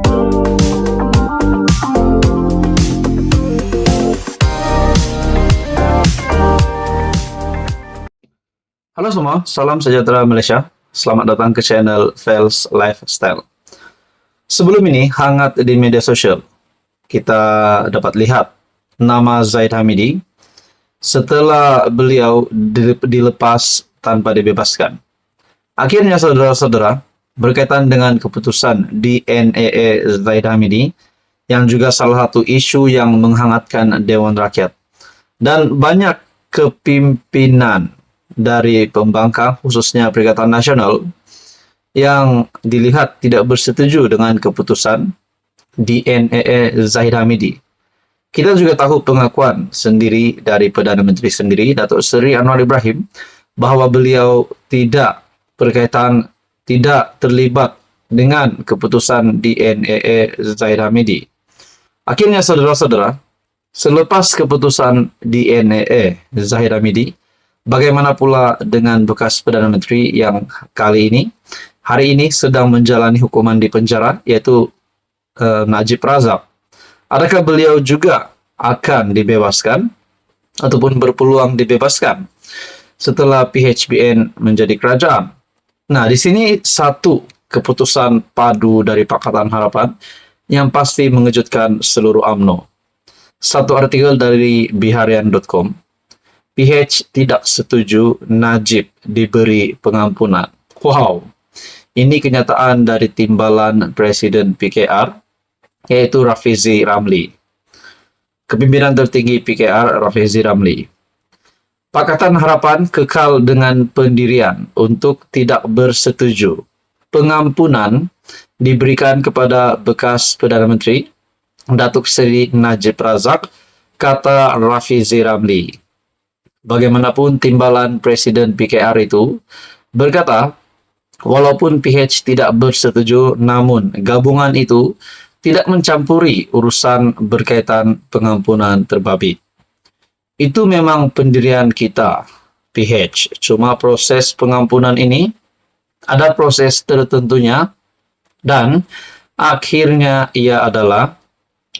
Halo semua, salam sejahtera Malaysia. Selamat datang ke channel Fels Lifestyle. Sebelum ini, hangat di media sosial, kita dapat lihat nama Zaid Hamidi setelah beliau dilepas tanpa dibebaskan. Akhirnya saudara-saudara, berkaitan dengan keputusan DNAA Zaid Hamidi, yang juga salah satu isu yang menghangatkan Dewan Rakyat. Dan banyak kepimpinan dari pembangkang, khususnya Perikatan Nasional, yang dilihat tidak bersetuju dengan keputusan DNAA Zaid Hamidi. Kita juga tahu pengakuan sendiri dari Perdana Menteri sendiri, Datuk Seri Anwar Ibrahim, bahwa beliau tidak terlibat dengan keputusan DNAA Zaid Hamidi. Akhirnya saudara-saudara, selepas keputusan DNAA Zaid Hamidi, bagaimana pula dengan bekas Perdana Menteri yang hari ini sedang menjalani hukuman di penjara, yaitu Najib Razak? Adakah beliau juga akan dibebaskan ataupun berpeluang dibebaskan setelah PHBN menjadi kerajaan? Nah, di sini satu keputusan padu dari Pakatan Harapan yang pasti mengejutkan seluruh UMNO. Satu artikel dari biharian.com, PH tidak setuju Najib diberi pengampunan. Wow, ini kenyataan dari timbalan Presiden PKR, yaitu Rafizi Ramli. Kepimpinan tertinggi PKR, Rafizi Ramli. Pakatan Harapan kekal dengan pendirian untuk tidak bersetuju pengampunan diberikan kepada bekas Perdana Menteri Datuk Seri Najib Razak, kata Rafizi Ramli. Bagaimanapun timbalan Presiden PKR itu berkata, walaupun PH tidak bersetuju, namun gabungan itu tidak mencampuri urusan berkaitan pengampunan terbabit. Itu memang pendirian kita, PH. Cuma proses pengampunan ini ada proses tertentunya dan akhirnya ia adalah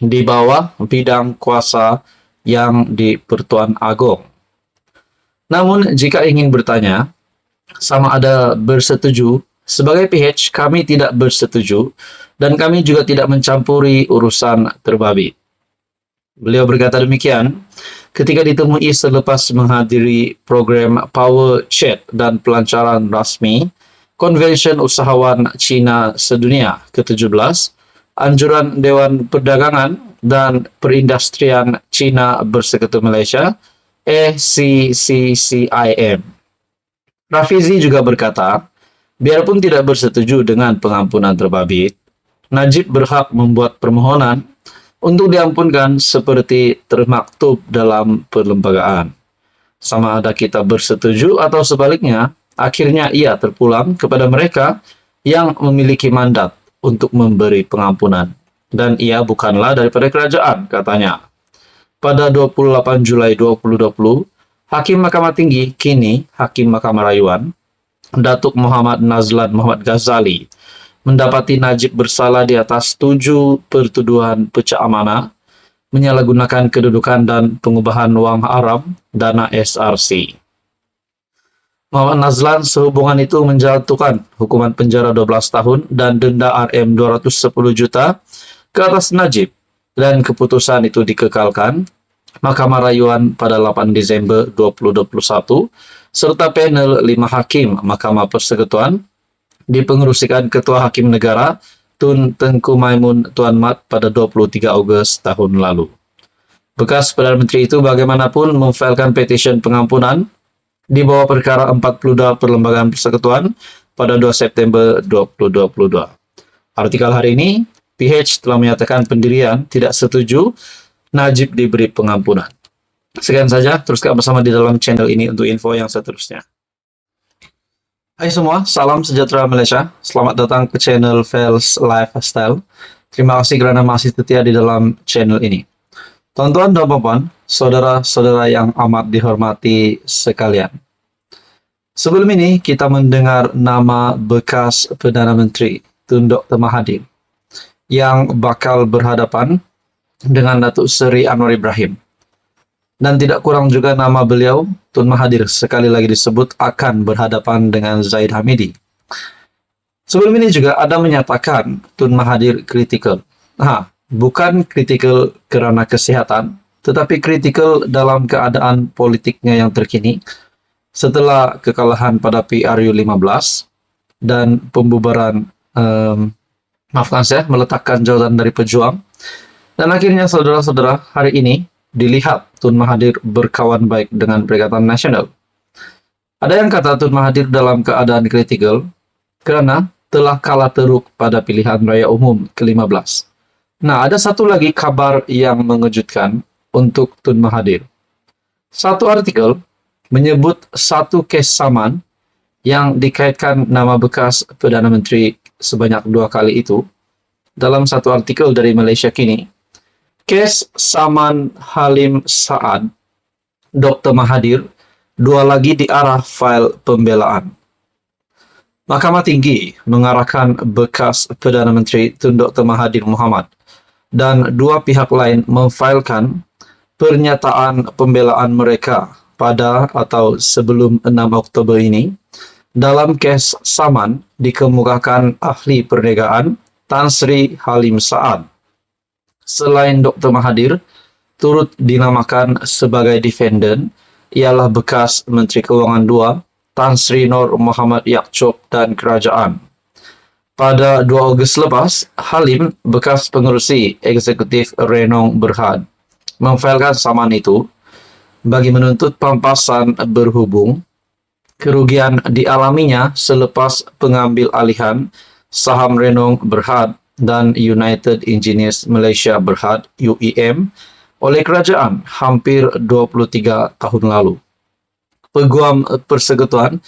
di bawah bidang kuasa yang di Pertuan Agong. Namun, jika ingin bertanya, sama ada bersetuju, sebagai PH kami tidak bersetuju dan kami juga tidak mencampuri urusan terbabit. Beliau berkata demikian ketika ditemui selepas menghadiri program Power Chat dan pelancaran rasmi Konvensyen Usahawan Cina Sedunia ke-17, Anjuran Dewan Perdagangan dan Perindustrian Cina Bersekutu Malaysia, ACCCIM. Rafizi juga berkata, biarpun tidak bersetuju dengan pengampunan terbabit, Najib berhak membuat permohonan untuk diampunkan seperti termaktub dalam perlembagaan. Sama ada kita bersetuju atau sebaliknya, akhirnya ia terpulang kepada mereka yang memiliki mandat untuk memberi pengampunan. Dan ia bukanlah daripada kerajaan, katanya. Pada 28 Julai 2020, Hakim Mahkamah Tinggi, kini Hakim Mahkamah Rayuan, Datuk Muhammad Nazlan Muhammad Ghazali, mendapati Najib bersalah di atas 7 pertuduhan pecah amanah, menyalahgunakan kedudukan dan pengubahan wang haram dana SRC. Muhammad Nazlan sehubungan itu menjatuhkan hukuman penjara 12 tahun dan denda RM 210 juta ke atas Najib, dan keputusan itu dikekalkan Mahkamah Rayuan pada 8 Desember 2021 serta panel 5 hakim Mahkamah Persekutuan dipengerusikan Ketua Hakim Negara Tun Tengku Maimun Tuan Mat pada 23 Ogos tahun lalu. Bekas Perdana Menteri itu bagaimanapun memfailkan petisyen pengampunan di bawah perkara 42 Perlembagaan Persekutuan pada 2 September 2022. Artikel hari ini, PH telah menyatakan pendirian tidak setuju Najib diberi pengampunan. Sekian saja, teruskan bersama di dalam channel ini untuk info yang seterusnya. Hai semua, salam sejahtera Malaysia. Selamat datang ke channel Fels Lifestyle. Terima kasih kerana masih setia di dalam channel ini. Tuan-tuan dan puan-puan, saudara-saudara yang amat dihormati sekalian. Sebelum ini, kita mendengar nama bekas Perdana Menteri Tun Dr. Mahathir yang bakal berhadapan dengan Datuk Seri Anwar Ibrahim. Dan tidak kurang juga nama beliau, Tun Mahathir, sekali lagi disebut akan berhadapan dengan Zaid Hamidi. Sebelum ini juga ada menyatakan Tun Mahathir kritikal. Bukan kritikal karena kesehatan, tetapi kritikal dalam keadaan politiknya yang terkini setelah kekalahan pada PRU 15 dan pembubaran meletakkan jawatan dari pejuang. Dan akhirnya saudara-saudara, hari ini dilihat Tun Mahathir berkawan baik dengan Perikatan Nasional. Ada yang kata Tun Mahathir dalam keadaan kritikal karena telah kalah teruk pada pilihan raya umum ke-15. Nah, ada satu lagi kabar yang mengejutkan untuk Tun Mahathir. Satu artikel menyebut satu kes saman yang dikaitkan nama bekas Perdana Menteri sebanyak 2 kali itu dalam satu artikel dari Malaysia Kini. Kes saman Halim Saad, Dr. Mahathir, 2 lagi diarah fail pembelaan. Mahkamah Tinggi mengarahkan bekas Perdana Menteri Tun Dr. Mahathir Mohamad dan 2 pihak lain memfailkan pernyataan pembelaan mereka pada atau sebelum 6 Oktober ini dalam kes saman dikemukakan ahli perniagaan Tan Sri Halim Saad. Selain Dr. Mahathir, turut dinamakan sebagai defendant ialah bekas Menteri Kewangan II, Tan Sri Nur Muhammad Yaakob dan Kerajaan. Pada 2 Ogos lepas, Halim, bekas pengerusi eksekutif Renong Berhad, memfailkan saman itu bagi menuntut pampasan berhubung kerugian dialaminya selepas pengambil alihan saham Renong Berhad dan United Engineers Malaysia Berhad UEM oleh kerajaan hampir 23 tahun lalu. Peguam Persekutuan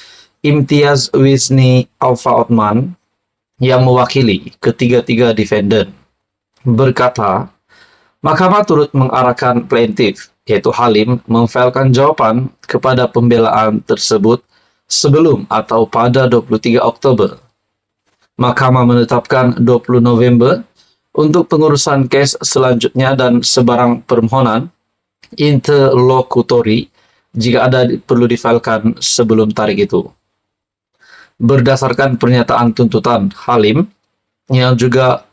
Imtiaz Wisni Alfa Othman yang mewakili ketiga-tiga defendant berkata, Mahkamah turut mengarahkan plaintiff, yaitu Halim, memfailkan jawapan kepada pembelaan tersebut sebelum atau pada 23 Oktober. Mahkamah menetapkan 20 November untuk pengurusan kes selanjutnya dan sebarang permohonan interlokutori jika ada perlu difailkan sebelum tarik itu. Berdasarkan pernyataan tuntutan Halim, yang juga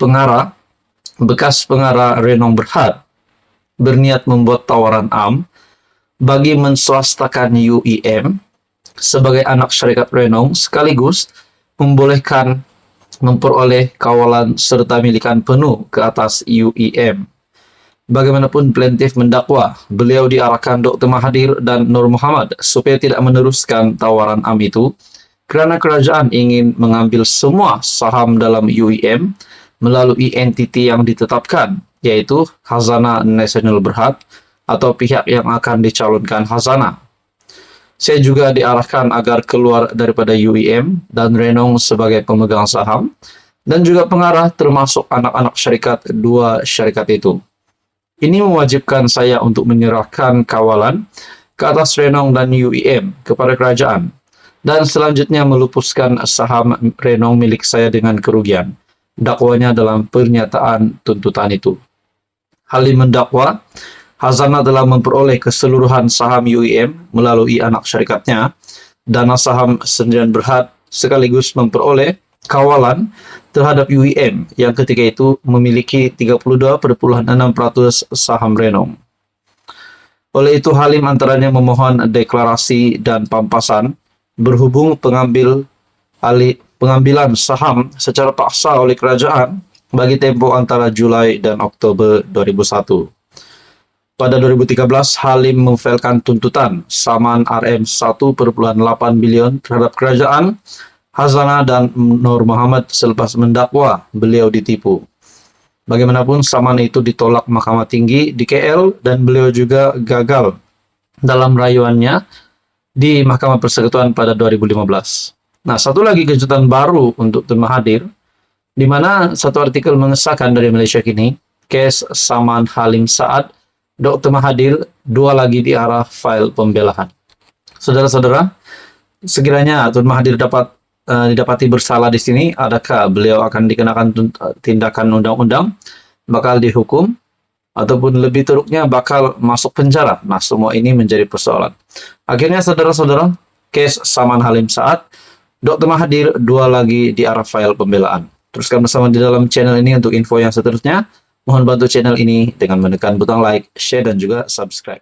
bekas pengarah Renong Berhad, berniat membuat tawaran am bagi menswastakan UEM sebagai anak syarikat Renong sekaligus membolehkan memperoleh kawalan serta milikan penuh ke atas UEM. Bagaimanapun plaintiff mendakwa, beliau diarahkan Dr. Mahathir dan Nur Muhammad supaya tidak meneruskan tawaran am itu kerana kerajaan ingin mengambil semua saham dalam UEM melalui entiti yang ditetapkan, yaitu Khazanah Nasional Berhad atau pihak yang akan dicalonkan Khazanah. Saya juga diarahkan agar keluar daripada UEM dan Renong sebagai pemegang saham dan juga pengarah termasuk anak-anak syarikat 2 syarikat itu. Ini mewajibkan saya untuk menyerahkan kawalan ke atas Renong dan UEM kepada kerajaan dan selanjutnya melupuskan saham Renong milik saya dengan kerugian. Dakwanya dalam pernyataan tuntutan itu. Halim mendakwa Khazanah telah memperoleh keseluruhan saham UEM melalui anak syarikatnya, dana saham Sendirian Berhad, sekaligus memperoleh kawalan terhadap UEM yang ketika itu memiliki 32,6% saham Renong. Oleh itu Halim antaranya memohon deklarasi dan pampasan berhubung pengambilan saham secara paksa oleh kerajaan bagi tempoh antara Julai dan Oktober 2001. Pada 2013, Halim memfailkan tuntutan saman RM1,8 bilion terhadap kerajaan, Khazanah dan Nur Muhammad selepas mendakwa beliau ditipu. Bagaimanapun saman itu ditolak Mahkamah Tinggi di KL dan beliau juga gagal dalam rayuannya di Mahkamah Persekutuan pada 2015. Nah, satu lagi kejutan baru untuk Tun Mahathir, di mana satu artikel mengesahkan dari Malaysia Kini, kes saman Halim Saad, Dr. Mahathir, 2 lagi diarah fail pembelaan. Saudara-saudara, sekiranya Tun Mahathir dapat didapati bersalah di sini, adakah beliau akan dikenakan tindakan undang-undang, bakal dihukum, ataupun lebih teruknya bakal masuk penjara? Nah, semua ini menjadi persoalan. Akhirnya saudara-saudara, case Saman Halim Saat, Dr. Mahathir 2 lagi di arah file pembelaan. Teruskan bersama di dalam channel ini untuk info yang seterusnya. Mohon bantu channel ini dengan menekan butang like, share, dan juga subscribe.